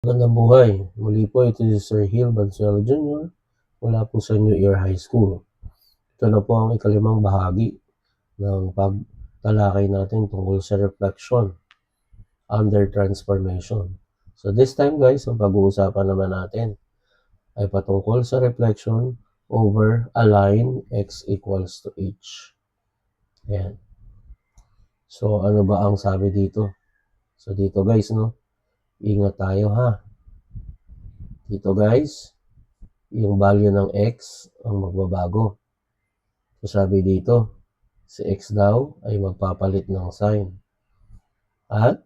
Magandang buhay. Muli po ito si Sir Hill Bansuelo Jr. mula po sa New Year High School. Ito na po ang ikalimang bahagi ng pagtalakay natin tungkol sa reflection under transformation. So this time guys, ang pag-uusapan naman natin ay patungkol sa reflection over a line x equals to h. Ayan. So ano ba ang sabi dito? So dito guys, no? Ingat tayo ha. Dito guys, yung value ng x ang magbabago. So sabi dito, si x daw ay magpapalit ng sign. At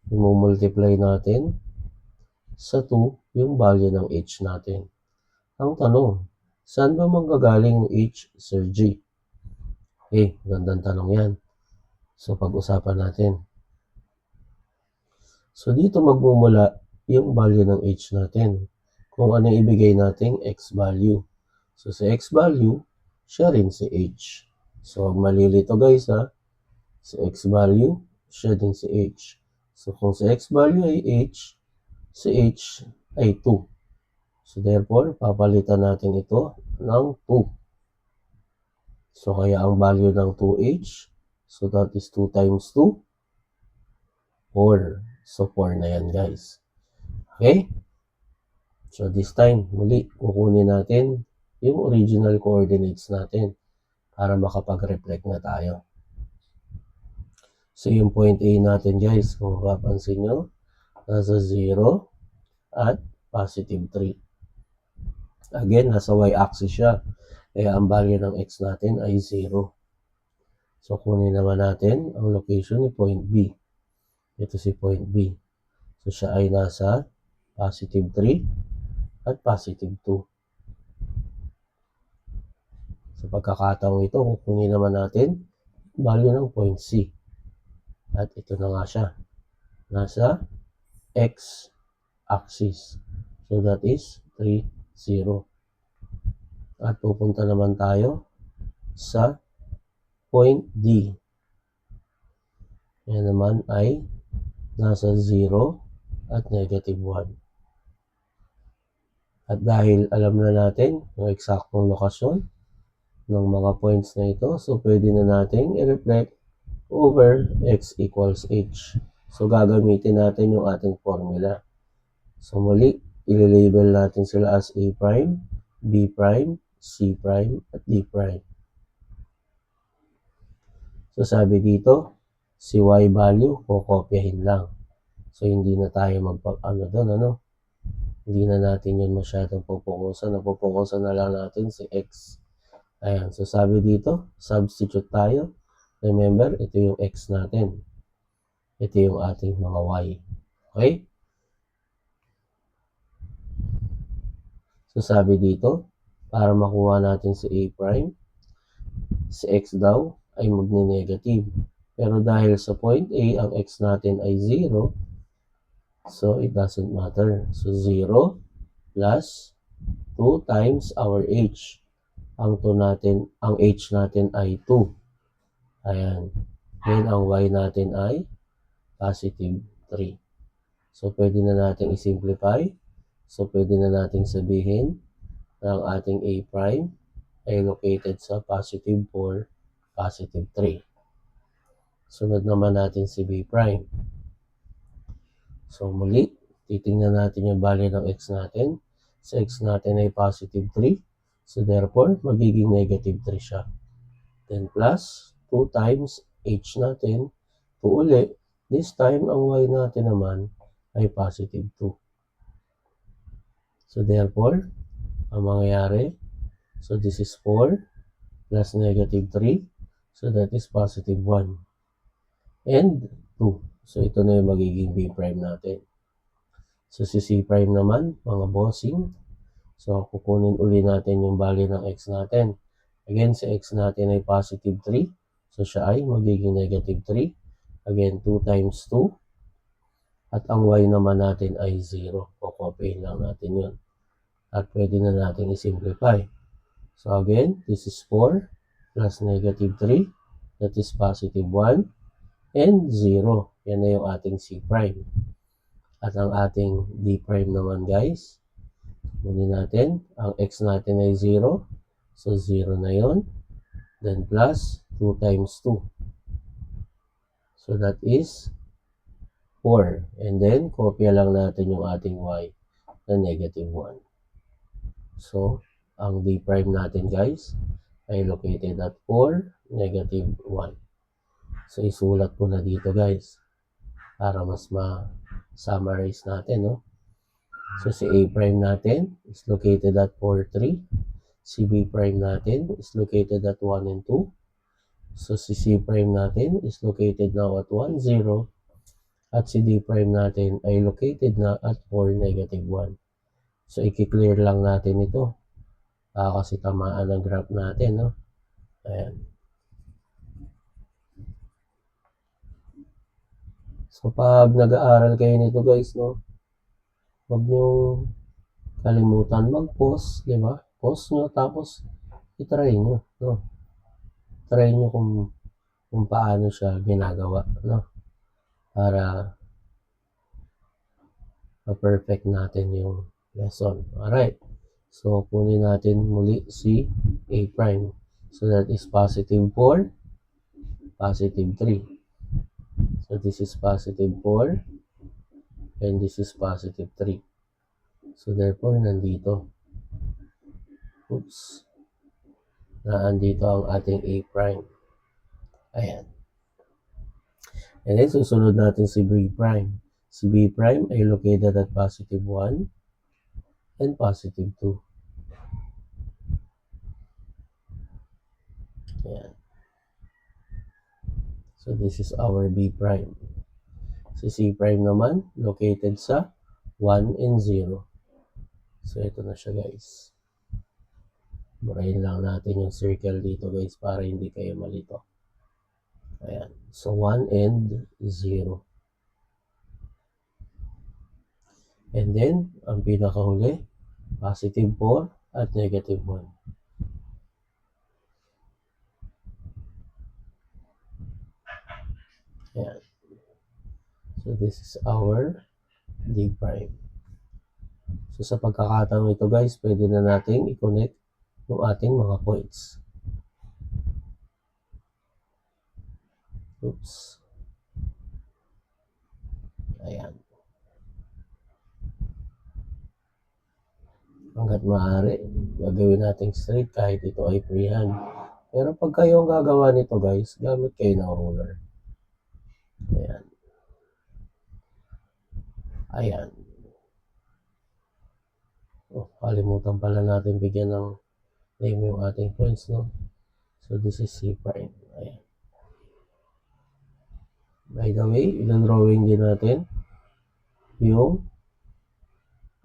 i-multiply natin sa 2 yung value ng h natin. Ang tanong, saan ba manggagaling yung h, Sir G? Okay, gandang tanong yan. So pag-usapan natin. So dito magmumula yung value ng h natin. Kung ano ibigay nating x value. So sa x value, siya rin si h. So malilito guys ha. Sa x value, siya din si h. So kung sa x value ay h, si h ay 2. So therefore, papalitan natin ito ng 2. So kaya ang value ng 2h, so that is 2 times 2, 4. So 4 na yan guys. Okay? So this time, muli, kukunin natin yung original coordinates natin para makapag-reflect na tayo. So yung point A natin guys, kung mapapansin nyo, nasa 0 at positive 3. Again, nasa y-axis siya. Kaya ang value ng x natin ay 0. So kunin naman natin ang location ni point B. Ito si point B. So siya ay nasa positive 3 at positive 2. Sa pagkakataong ito, kukunin naman natin value ng point C. At ito na nga siya. Nasa x-axis. So that is 3, 0. At pupunta naman tayo sa point D. Yan naman ay nasa 0 at negative 1. At dahil alam na natin yung eksaktong lokasyon ng mga points na ito, so pwede na natin i-reflect over x equals h. So gagamitin natin yung ating formula. So muli, i-label natin sila as A prime, B prime, C prime, at D prime. So sabi dito, si y value, kukopyahin lang. So hindi na tayo hindi na natin yun masyadong pupukusan. Napupukusan na lang natin si x. Ayan, so sabi dito, substitute tayo. Remember, ito yung x natin. Ito yung ating mga y. Okay? So sabi dito, para makuha natin si A prime, si x daw ay magne-negative. Pero dahil sa point A, ang x natin ay 0, so it doesn't matter. So 0 plus 2 times our h. Ang h natin ay 2. Ayan. Then ang y natin ay positive 3. So pwede na natin i-simplify. So pwede na nating sabihin na ang ating A prime ay located sa positive 4, positive 3. Sunod naman natin si B prime. So muli, titingnan natin yung value ng x natin. Sa x natin ay positive 3. So therefore, magiging negative 3 siya. Then plus 2 times h natin, 2 ulit. This time, ang y natin naman ay positive 2. So therefore, ang mangyayari, so this is 4 plus negative 3. So that is positive 1. And 2. So ito na yung magiging B prime natin. So si C prime naman, mga bossing. So kukunin uli natin yung value ng x natin. Again, si x natin ay positive 3. So siya ay magiging negative 3. Again, 2 times 2. At ang y naman natin ay 0. Kukopyahin lang natin yun. At pwede na natin i-simplify. So again, this is 4 plus negative 3. That is positive 1. And 0. Yan na yung ating C prime. At ang ating d prime naman guys, kunin natin, ang x natin ay 0. So 0 na yon. Then plus 2 times 2. So that is 4. And then, kopya lang natin yung ating y na negative 1. So, ang d prime natin guys ay located at 4, negative 1. So, isulat ko na dito guys para mas ma-summarize natin, no? So, si a prime natin is located at 4, 3. Si b prime natin is located at 1 and 2. So, si c prime natin is located now at 1, 0. At si d prime natin ay located na at 4, negative 1. So, i-clear lang natin ito. Kasi tamaan ang graph natin, no? Ayan. So, pag nag-aaral kayo nito guys, no? Huwag nyo kalimutan mag-pause, di ba? Pause nyo, tapos i-try nyo, no? Try nyo kung paano siya ginagawa, no? Para ma-perfect natin yung lesson. Alright. So, kunin natin muli si a prime. So, that is positive 4, positive 3. So, this is positive 4, and this is positive 3. So, therefore, nandito. Oops. Naandito ang ating a prime. Ayan. And then, susunod natin si b prime. Si b prime ay located at positive 1 and positive 2. Ayan. So, this is our b prime. Si c prime naman, located sa 1 and 0. So, ito na siya guys. Burahin lang natin yung circle dito guys para hindi kayo malito. Ayan. So, 1 and 0. And then, ang pinakahuli, positive 4 at negative 1. Ayan. So, this is our d prime. So, sa pagkakataong ito guys, pwede na natin i-connect yung ating mga points. Oops. Ayan. Hanggat maaari, gagawin natin straight kahit ito ay freehand. Pero pag kayo ang gagawa nito guys, gamit kayo ng ruler. Ayan. Ayan. Oh, kalimutan pala natin bigyan ng name yung ating points, no? So, this is C prime. Ayan. By the way, drawing din natin yung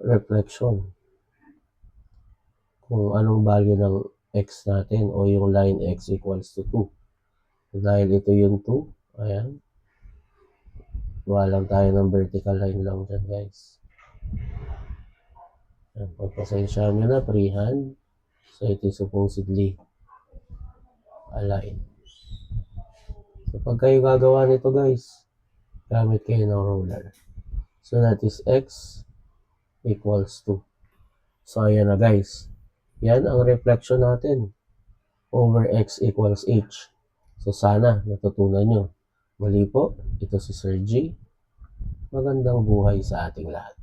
reflection. Kung anong value ng x natin o yung line x equals to 2. So, dahil ito yung 2, ayan. Gawa lang tayo ng vertical line lang dyan, guys. Ayan, pagpasensyahan nyo na, freehand. So, ito supposedly align. So, pag kayo gagawa nito, guys, gamit kayo ng ruler. So, that is x equals 2. So, ayan na, guys. Yan ang reflection natin over x equals h. So, sana natutunan nyo. Muli po, ito si Sir G. Magandang buhay sa ating lahat.